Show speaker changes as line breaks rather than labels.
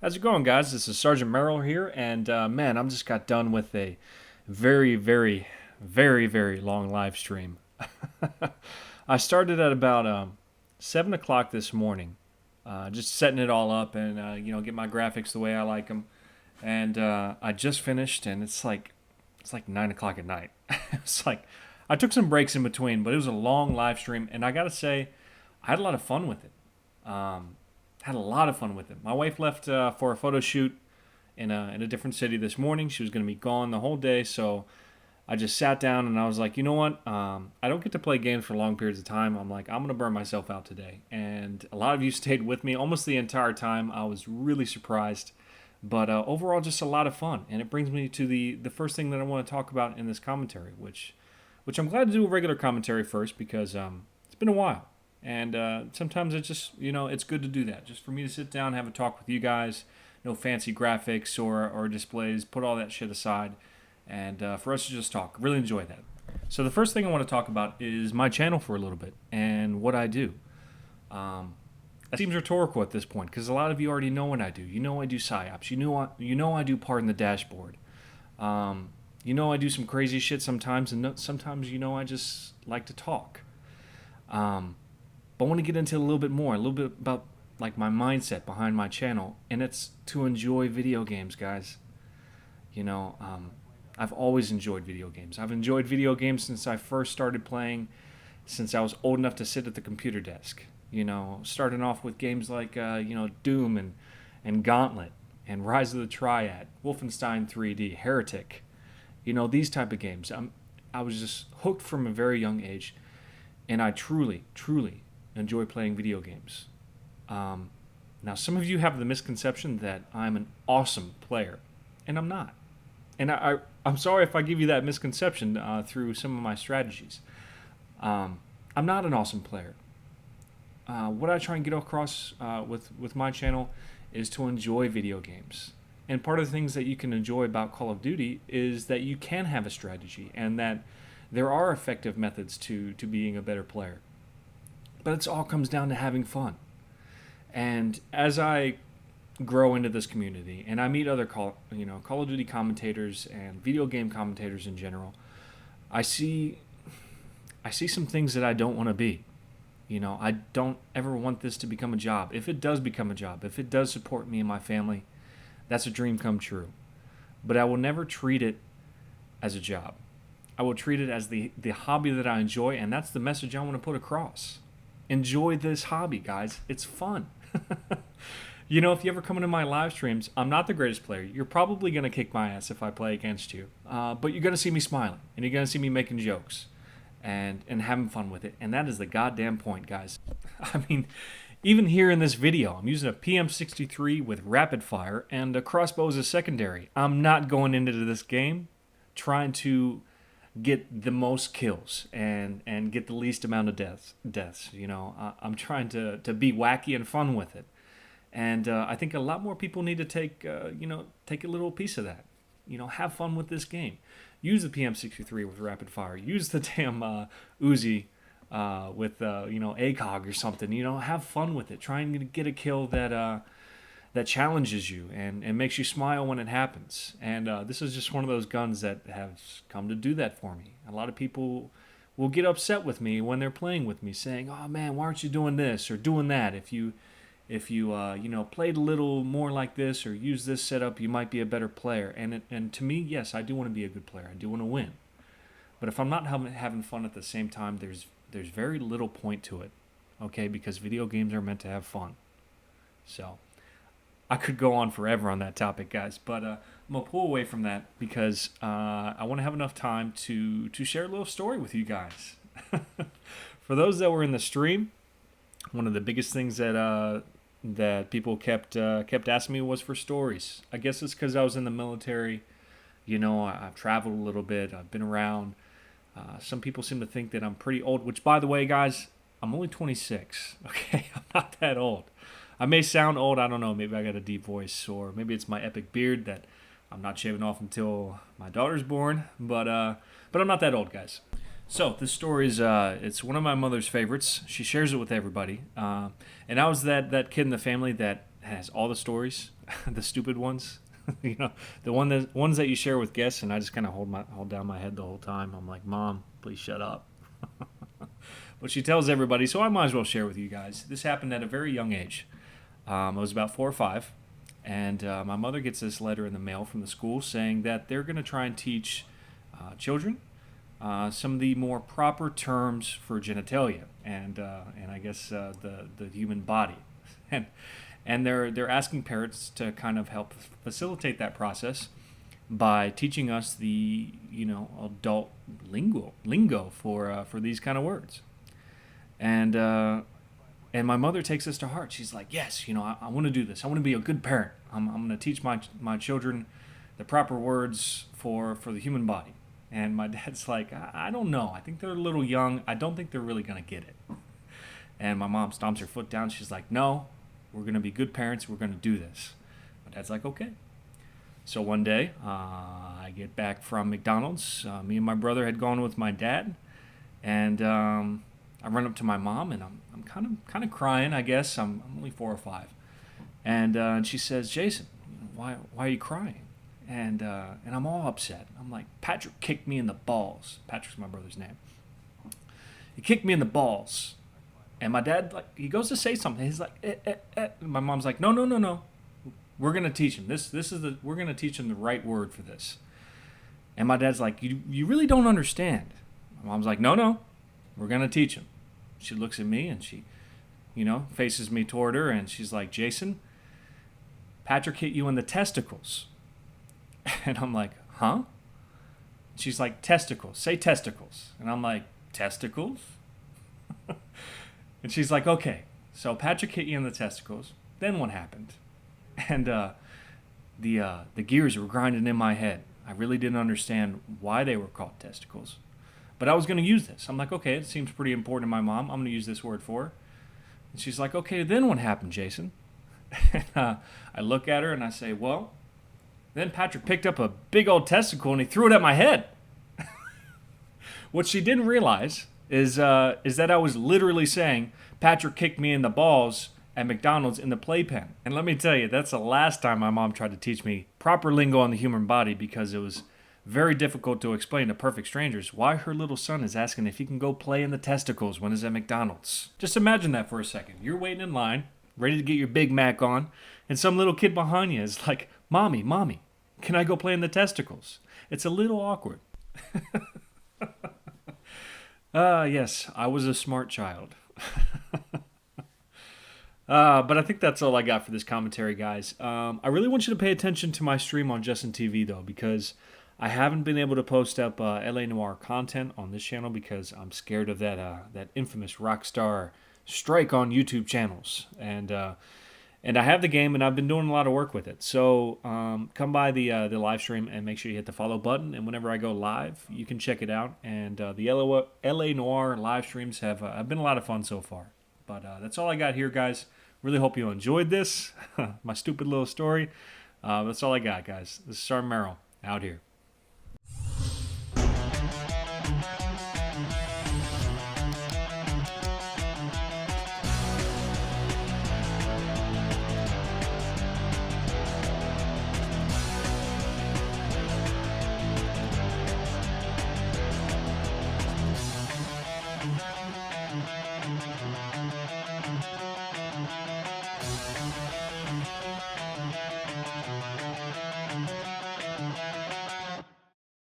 How's it going, guys? This is Sergeant Merrill here, and man, I'm just got done with a very, very, very long live stream. I started at about 7 o'clock this morning, just setting it all up and get my graphics the way I like them. And I just finished, and it's like 9 o'clock at night. It's like I took some breaks in between, but it was a long live stream, and I gotta say, I had a lot of fun with it. Um, had a lot of fun with it. My wife left for a photo shoot in a different city this morning. She was going to be gone the whole day, so I just sat down and I was like, you know what? I don't get to play games for long periods of time. I'm like, I'm going to burn myself out today. And a lot of you stayed with me almost the entire time. I was really surprised. But overall, just a lot of fun. And it brings me to the first thing that I want to talk about in this commentary, which I'm glad to do a regular commentary first because it's been a while. And sometimes it's just, it's good to do that. Just for me to sit down, have a talk with you guys. No fancy graphics or displays. Put all that shit aside. And for us to just talk. Really enjoy that. So the first thing I want to talk about is my channel for a little bit. And what I do. That seems rhetorical at this point. Because a lot of you already know what I do. You know I do PsyOps. You know I do Pardon the Dashboard. I do some crazy shit sometimes. And sometimes, I just like to talk. But I want to get into a little bit about like my mindset behind my channel, and it's to enjoy video games, guys. I've always enjoyed video games. I've enjoyed video games since I first started playing, since I was old enough to sit at the computer desk. Starting off with games like Doom and Gauntlet and Rise of the Triad, Wolfenstein 3D, Heretic. These type of games. I was just hooked from a very young age, and I truly enjoy playing video games. Now, some of you have the misconception that I'm an awesome player, and I'm not. And I'm sorry if I give you that misconception through some of my strategies. I'm not an awesome player. What I try and get across with my channel is to enjoy video games. And part of the things that you can enjoy about Call of Duty is that you can have a strategy and that there are effective methods to being a better player. But it all comes down to having fun. And as I grow into this community and I meet other Call of Duty commentators and video game commentators in general, I see some things that I don't want to be. I don't ever want this to become a job. If it does become a job, if it does support me and my family, that's a dream come true. But I will never treat it as a job. I will treat it as the hobby that I enjoy, and that's the message I want to put across. Enjoy this hobby, guys. It's fun. If you ever come into my live streams, I'm not the greatest player. You're probably going to kick my ass if I play against you. But you're going to see me smiling, and you're going to see me making jokes and having fun with it. And that is the goddamn point, guys. I mean, even here in this video, I'm using a PM63 with rapid fire, and a crossbow as a secondary. I'm not going into this game trying to get the most kills and get the least amount of deaths. I'm trying to be wacky and fun with it, and I think a lot more people need to take a little piece of that. Have fun with this game. Use the PM63 with rapid fire. Use the damn Uzi with ACOG or something. Have fun with it. Try and get a kill that challenges you and makes you smile when it happens. And this is just one of those guns that has come to do that for me. A lot of people will get upset with me when they're playing with me, saying, "Oh man, why aren't you doing this or doing that? If you played a little more like this or use this setup, you might be a better player." And to me, yes, I do want to be a good player. I do want to win. But if I'm not having fun at the same time, there's very little point to it. Okay, because video games are meant to have fun. So I could go on forever on that topic, guys, but I'm going to pull away from that because I want to have enough time to share a little story with you guys. For those that were in the stream, one of the biggest things that people kept asking me was for stories. I guess it's because I was in the military. I've traveled a little bit. I've been around. Some people seem to think that I'm pretty old, which, by the way, guys, I'm only 26. Okay, I'm not that old. I may sound old, I don't know, maybe I got a deep voice, or maybe it's my epic beard that I'm not shaving off until my daughter's born, but I'm not that old, guys. So this story is it's one of my mother's favorites. She shares it with everybody, and I was that kid in the family that has all the stories, the stupid ones. The ones that you share with guests, and I just kind of hold down my head the whole time. I'm like, Mom, please shut up. But she tells everybody, so I might as well share with you guys. This happened at a very young age. I was about 4 or 5, and my mother gets this letter in the mail from the school saying that they're going to try and teach children some of the more proper terms for genitalia and I guess the human body, and they're asking parents to kind of help facilitate that process by teaching us the adult lingo for these kind of words, and my mother takes this to heart. She's like, yes, I want to do this. I want to be a good parent. I'm going to teach my children the proper words for the human body. And my dad's like, I don't know. I think they're a little young. I don't think they're really going to get it. And my mom stomps her foot down. She's like, no, we're going to be good parents. We're going to do this. My dad's like, okay. So one day, I get back from McDonald's. Me and my brother had gone with my dad. And I run up to my mom, and I'm kind of crying, I guess. I'm only 4 or 5. And she says, Jason, why are you crying? And I'm all upset. I'm like, Patrick kicked me in the balls. Patrick's my brother's name. He kicked me in the balls. And my dad, he goes to say something. He's like, And my mom's like, no. We're going to teach him. We're going to teach him the right word for this. And my dad's like, you really don't understand. My mom's like, no, we're going to teach him. She looks at me and she, faces me toward her. And she's like, Jason, Patrick hit you in the testicles. And I'm like, huh? She's like, testicles. Say testicles. And I'm like, testicles? And she's like, okay. So Patrick hit you in the testicles. Then what happened? And the gears were grinding in my head. I really didn't understand why they were called testicles. But I was going to use this. I'm like, okay, it seems pretty important to my mom. I'm going to use this word for her. And she's like, okay, then what happened, Jason? And I look at her and I say, well, then Patrick picked up a big old testicle and he threw it at my head. What she didn't realize is that I was literally saying Patrick kicked me in the balls at McDonald's in the playpen. And let me tell you, that's the last time my mom tried to teach me proper lingo on the human body, because it was very difficult to explain to perfect strangers why her little son is asking if he can go play in the testicles when he's at McDonald's. Just imagine that for a second. You're waiting in line, ready to get your Big Mac on, and some little kid behind you is like, Mommy, can I go play in the testicles? It's a little awkward. Yes, I was a smart child. But I think that's all I got for this commentary, guys. I really want you to pay attention to my stream on Justin TV, though, because I haven't been able to post up LA Noire content on this channel because I'm scared of that infamous Rockstar strike on YouTube channels. And I have the game, and I've been doing a lot of work with it. So come by the live stream and make sure you hit the follow button. And whenever I go live, you can check it out. And the LA Noire live streams have been a lot of fun so far. But that's all I got here, guys. Really hope you enjoyed this, my stupid little story. That's all I got, guys. This is Sergeant Merrill, out here.